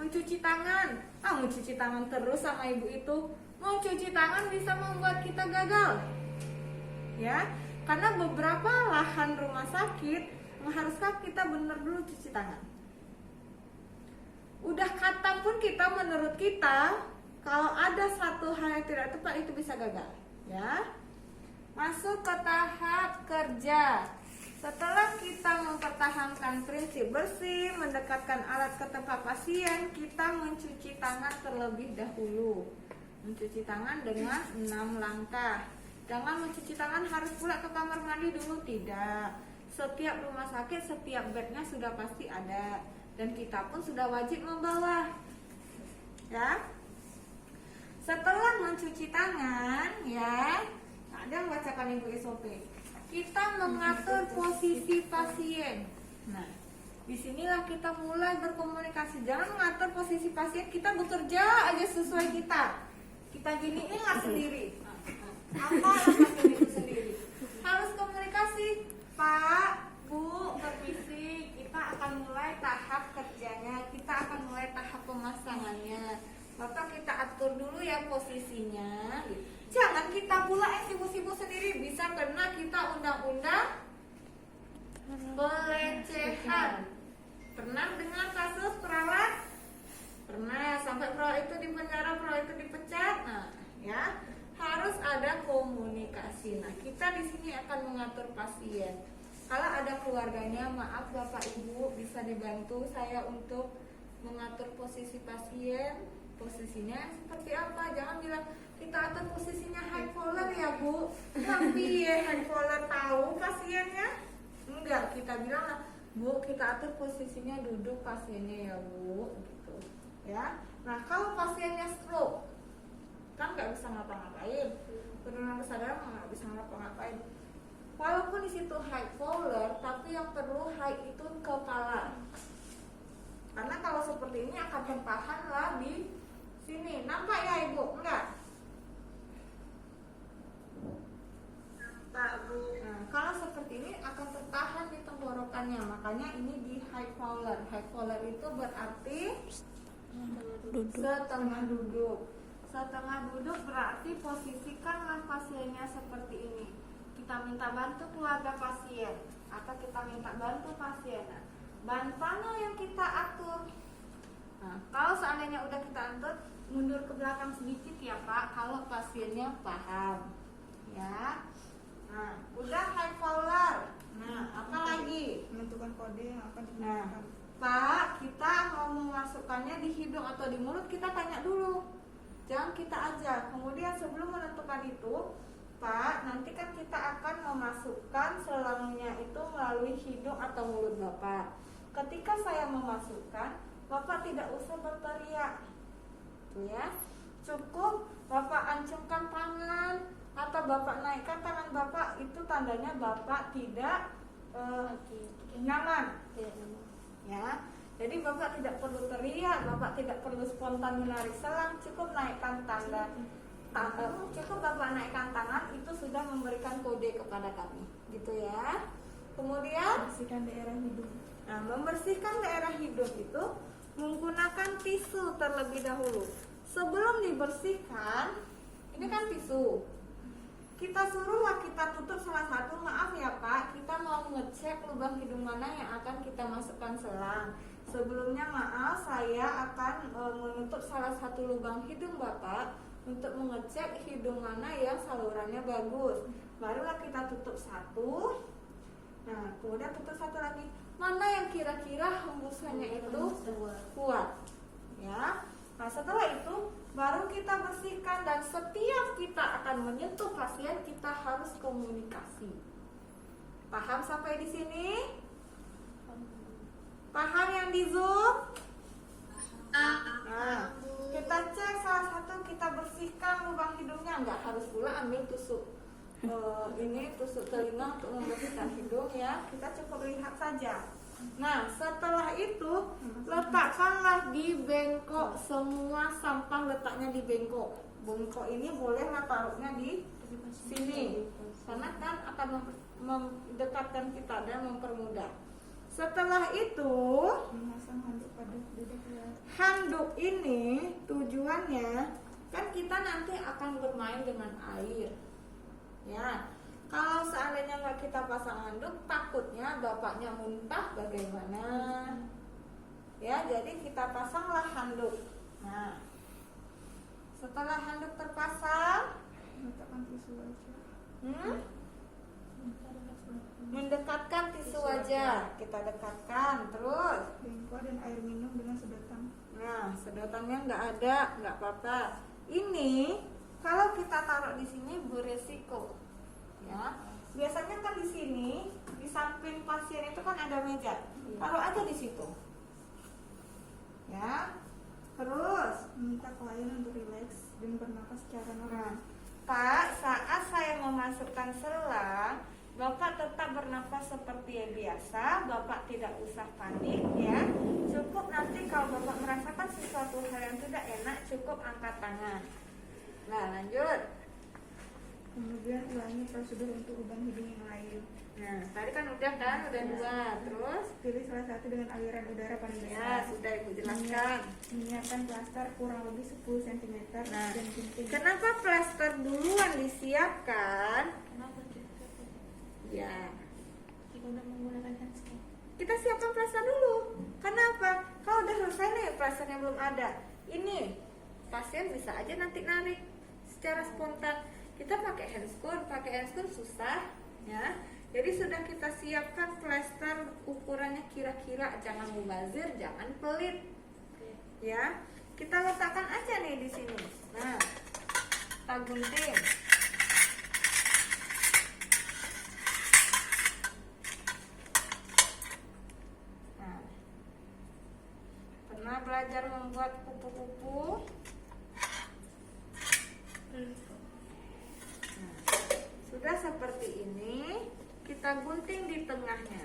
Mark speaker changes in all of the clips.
Speaker 1: mencuci tangan. Mencuci tangan terus sama ibu itu, mau cuci tangan bisa membuat kita gagal. Ya, karena beberapa lahan rumah sakit mengharuskan kita benar dulu cuci tangan. Udah kata pun kita, menurut kita, kalau ada satu hal yang tidak tepat itu bisa gagal. Ya, masuk ke tahap kerja. Setelah kita mempertahankan prinsip bersih, mendekatkan alat ke tempat pasien, kita mencuci tangan terlebih dahulu. Mencuci tangan dengan 6 langkah. Jangan mencuci tangan harus pula ke kamar mandi dulu, tidak. Setiap rumah sakit, setiap bednya sudah pasti ada, dan kita pun sudah wajib membawa. Ya. Setelah mencuci tangan, ya, ada yang bacakan ibu SOP. Kita mengatur posisi pasien. Nah, disinilah kita mulai berkomunikasi. Jangan mengatur posisi pasien, kita bekerja aja sesuai kita. Kita giniin lah sendiri. Apa itu sendiri? Harus komunikasi. Pak, Bu, permisi, kita akan mulai tahap kerjanya. Kita akan mulai tahap pemasangannya. Bapak kita atur dulu ya posisinya. Jangan kita pula yang sibuk-sibuk sendiri, bisa kena kita undang-undang pelecehan. Pernah dengar kasus perawat? Pernah, sampai perawat itu dipenjara, perawat itu dipecat. Nah, ya, harus ada komunikasi. Nah, kita di sini akan mengatur pasien. Kalau ada keluarganya, maaf Bapak Ibu, bisa dibantu saya untuk mengatur posisi pasien. Posisinya seperti apa? Jangan bilang kita atur posisinya high collar ya Bu, tapi ya high collar tahu pasiennya? Enggak, kita bilang lah, Bu, kita atur posisinya duduk pasiennya ya Bu, gitu ya. Nah, kalau pasiennya stroke kan nggak bisa ngapa-ngapain, penurunan kesadaran nggak bisa ngapa-ngapain. Walaupun di situ high collar, tapi yang perlu high itu kepala. Karena kalau seperti ini akan tertahan lah di sini. Nampak ya Ibu? Enggak? Nampak Bu. Nah, kalau seperti ini akan tertahan di tenggorokannya. Makanya ini di high collar. High collar itu berarti setengah duduk. Setengah duduk berarti posisikanlah pasiennya seperti ini. Kita minta bantu keluarga pasien atau kita minta bantu pasien. Nah, bantalnya yang kita atur. Nah, kalau seandainya udah kita atur, mundur ke belakang sedikit ya Pak, kalau pasiennya paham. Ya. Nah, udah high collar. Nah, apa lagi?
Speaker 2: Menentukan kode yang akan
Speaker 1: Nah,
Speaker 2: digunakan.
Speaker 1: Pak, kita mau memasukkannya di hidung atau di mulut, kita tanya dulu. Jangan kita ajak. Kemudian sebelum menentukan itu, Pak, nanti kan kita akan memasukkan selangnya itu melalui hidung atau mulut Bapak. Ketika saya memasukkan, Bapak tidak usah berteriak. Ya, cukup Bapak ancungkan tangan atau Bapak naikkan tangan Bapak, itu tandanya Bapak tidak nyaman. Ya, jadi Bapak tidak perlu teriak, Bapak tidak perlu spontan menarik selang, cukup naikkan cukup Bapak naikkan tangan, itu sudah memberikan kode kepada kami, gitu ya. Kemudian
Speaker 2: Bersihkan daerah hidung.
Speaker 1: Nah, membersihkan daerah hidung itu menggunakan tisu terlebih dahulu. Sebelum dibersihkan, ini kan tisu. Kita suruhlah kita tutup salah satu. Maaf ya Pak, kita mau ngecek lubang hidung mana yang akan kita masukkan selang. Sebelumnya maaf, saya akan menutup salah satu lubang hidung Bapak untuk mengecek hidung mana yang salurannya bagus. Barulah kita tutup satu. Nah, kemudian tutup satu lagi. Mana yang kira-kira hembusannya itu kuat. Ya. Nah, setelah itu baru kita bersihkan, dan setiap kita akan menyentuh pasien kita harus komunikasi. Paham sampai di sini? Paham yang di Zoom? Nah, kita cek salah satu, kita bersihkan lubang hidungnya. Nggak harus pula ambil tusuk ini tusuk telinga untuk membersihkan hidung ya. Kita cukup lihat saja. Nah, setelah itu letakkanlah di bengkok. Semua sampah letaknya di bengkok. Bengkok ini bolehlah taruhnya di sini, karena kan akan mendekatkan kita dan mempermudah. Setelah itu,
Speaker 2: Memasang handuk pada lidah ular.
Speaker 1: handuk ini tujuannya kan kita nanti akan bermain dengan air. Ya, kalau seandainya nggak kita pasang handuk, takutnya bapaknya muntah bagaimana? Ya, jadi kita pasanglah handuk. Nah, setelah handuk terpasang,
Speaker 2: Meletakkan tisu wajah.
Speaker 1: mendekatkan tisu wajah, kita dekatkan terus.
Speaker 2: Bengkok dan air minum dengan sedotan.
Speaker 1: Nah, sedotannya nggak ada, nggak apa-apa. Ini kalau kita taruh di sini beresiko, ya. Biasanya kan di sini, di samping pasien itu kan ada meja. Taruh aja di situ, ya. Terus,
Speaker 2: Meminta klien untuk rileks dan bernapas secara
Speaker 1: nah,
Speaker 2: normal.
Speaker 1: Pak, saat saya memasukkan selang, Bapak tetap bernafas seperti yang biasa. Bapak tidak usah panik, ya. Cukup nanti kalau Bapak merasakan sesuatu hal yang tidak enak, cukup angkat tangan. Nah, lanjut.
Speaker 2: Kemudian ulangi prosedur untuk lubang hidung yang lain.
Speaker 1: Nah, tadi kan udah dua. Terus,
Speaker 2: Pilih salah satu dengan aliran udara paling
Speaker 1: ya
Speaker 2: besar.
Speaker 1: sudah Ibu jelaskan.
Speaker 2: Menyiapkan plaster kurang lebih 10 cm
Speaker 1: Nah,
Speaker 2: dan gunting.
Speaker 1: kenapa plester duluan disiapkan?
Speaker 2: Kenapa kita
Speaker 1: Ya,
Speaker 2: udah menggunakan handstand?
Speaker 1: kita siapkan plester dulu. Kenapa? Kalau udah selesai nih, plesternya belum ada. Ini pasien bisa aja nanti narik secara spontan. Kita pakai handscoon susah, ya. Jadi sudah kita siapkan plester ukurannya kira-kira, jangan mubazir, jangan pelit, ya. Kita letakkan aja nih di sini. Nah, kita gunting. Pernah belajar membuat kupu-kupu? Nah, sudah seperti ini, kita gunting di tengahnya.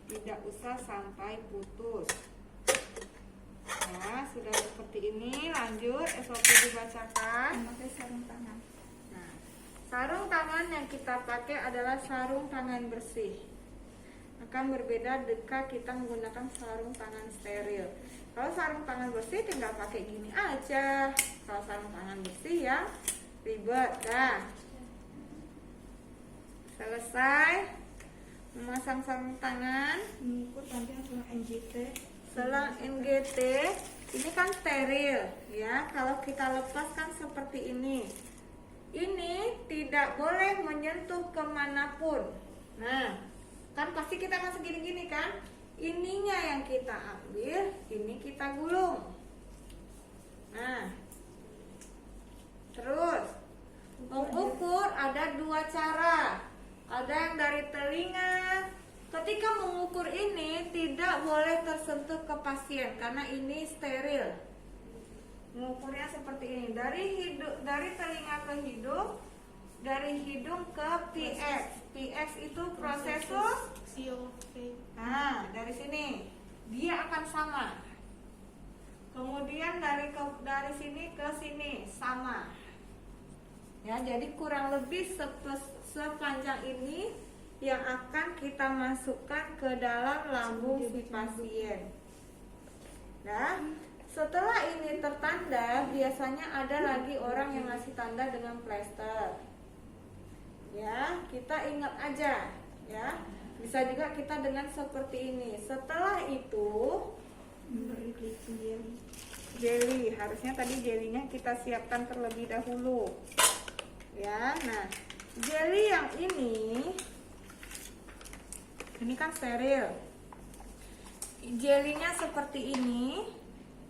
Speaker 1: Tidak usah sampai putus. Nah, sudah seperti ini, lanjut SOP dibacakan.
Speaker 2: Memakai sarung tangan.
Speaker 1: Nah, sarung tangan yang kita pakai adalah sarung tangan bersih. Akan berbeda jika kita menggunakan sarung tangan steril. Kalau sarung tangan bersih tinggal pakai gini aja. Kalau sarung tangan bersih ya ribet. Dah. Selesai memasang sarung tangan.
Speaker 2: Mengukur panjang selang NGT.
Speaker 1: Selang NGT ini kan steril, ya. Kalau kita lepaskan seperti ini tidak boleh menyentuh kemanapun. Nah, kan pasti kita akan segini-gini kan. Ininya yang kita ambil, ini kita gulung. Nah, terus mengukur ada dua cara. Ada yang dari telinga. Ketika mengukur ini tidak boleh tersentuh ke pasien karena ini steril. Mengukurnya seperti ini, dari telinga ke hidung, dari hidung ke PX. PX itu prosesus. Nah, dari sini dia akan sama. Kemudian dari sini ke sini sama. Ya, jadi kurang lebih sepanjang ini yang akan kita masukkan ke dalam lambung si pasien. Nah, setelah ini tertanda, biasanya ada lagi orang yang ngasih tanda dengan plester. Ya, kita ingat aja, ya. Bisa juga kita dengan seperti ini. Setelah itu,
Speaker 2: Memberi
Speaker 1: jelly. Harusnya tadi jelinya kita siapkan terlebih dahulu. Ya, nah, jelly yang ini kan steril. Jelinya seperti ini.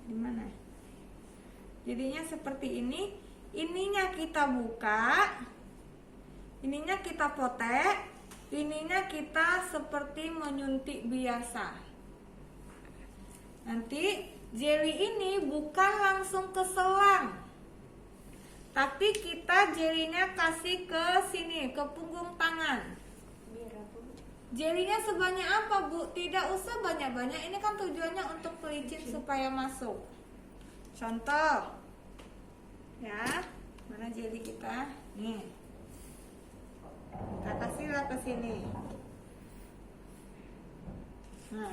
Speaker 1: Di mana? Jadinya seperti ini. Ininya kita buka. Ininya kita potek. Ininya kita seperti menyuntik biasa. Nanti jelly ini bukan langsung ke selang, tapi kita jelinya kasih ke sini, ke punggung tangan. Jelinya sebanyak apa, Bu? Tidak usah banyak-banyak. Ini kan tujuannya untuk pelicin supaya masuk. Contoh, ya, mana jeli kita? Nih, Kita kasihlah ke sini. Nah,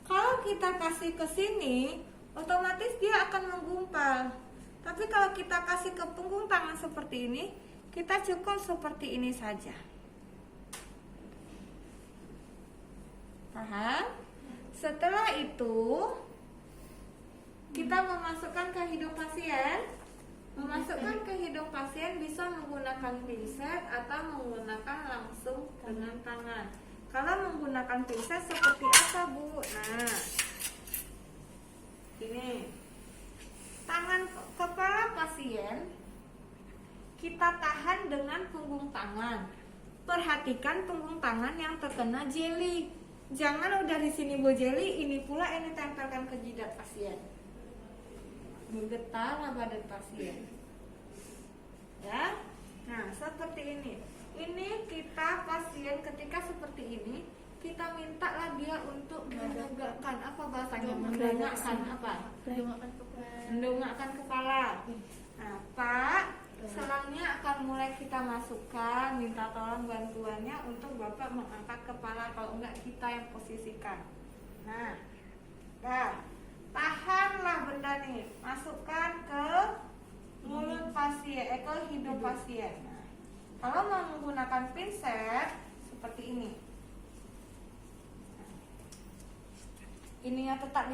Speaker 1: kalau kita kasih ke sini, otomatis dia akan menggumpal. Tapi kalau kita kasih ke punggung tangan seperti ini, kita cukup seperti ini saja. Paham? Setelah itu, kita memasukkan ke hidung pasien. Memasukkan ke hidung pasien bisa menggunakan pinset atau menggunakan langsung dengan tangan. Kalau menggunakan pinset seperti apa, Bu? Nah, ini tangan kepala pasien kita tahan dengan punggung tangan. Perhatikan punggung tangan yang terkena jeli. Jangan udah di sini Bu jeli, ini pula ini tempelkan ke jidat pasien. Menggetarlah badan pasien. Ya. Nah, seperti ini. Ini kita pasien ketika seperti ini, kita mintalah dia untuk menegakkan apa bahasanya? Mendongakkan apa? Mendongakkan kepala. Nah, Pak, selangnya akan mulai kita masukkan, minta tolong bantuannya untuk Bapak mengangkat kepala, kalau enggak kita yang posisikan. Nah, tahanlah benda nih, masukkan ke mulut pasien, ke hidung pasien. Nah, kalau mau menggunakan pinset seperti ini, ininya tetap di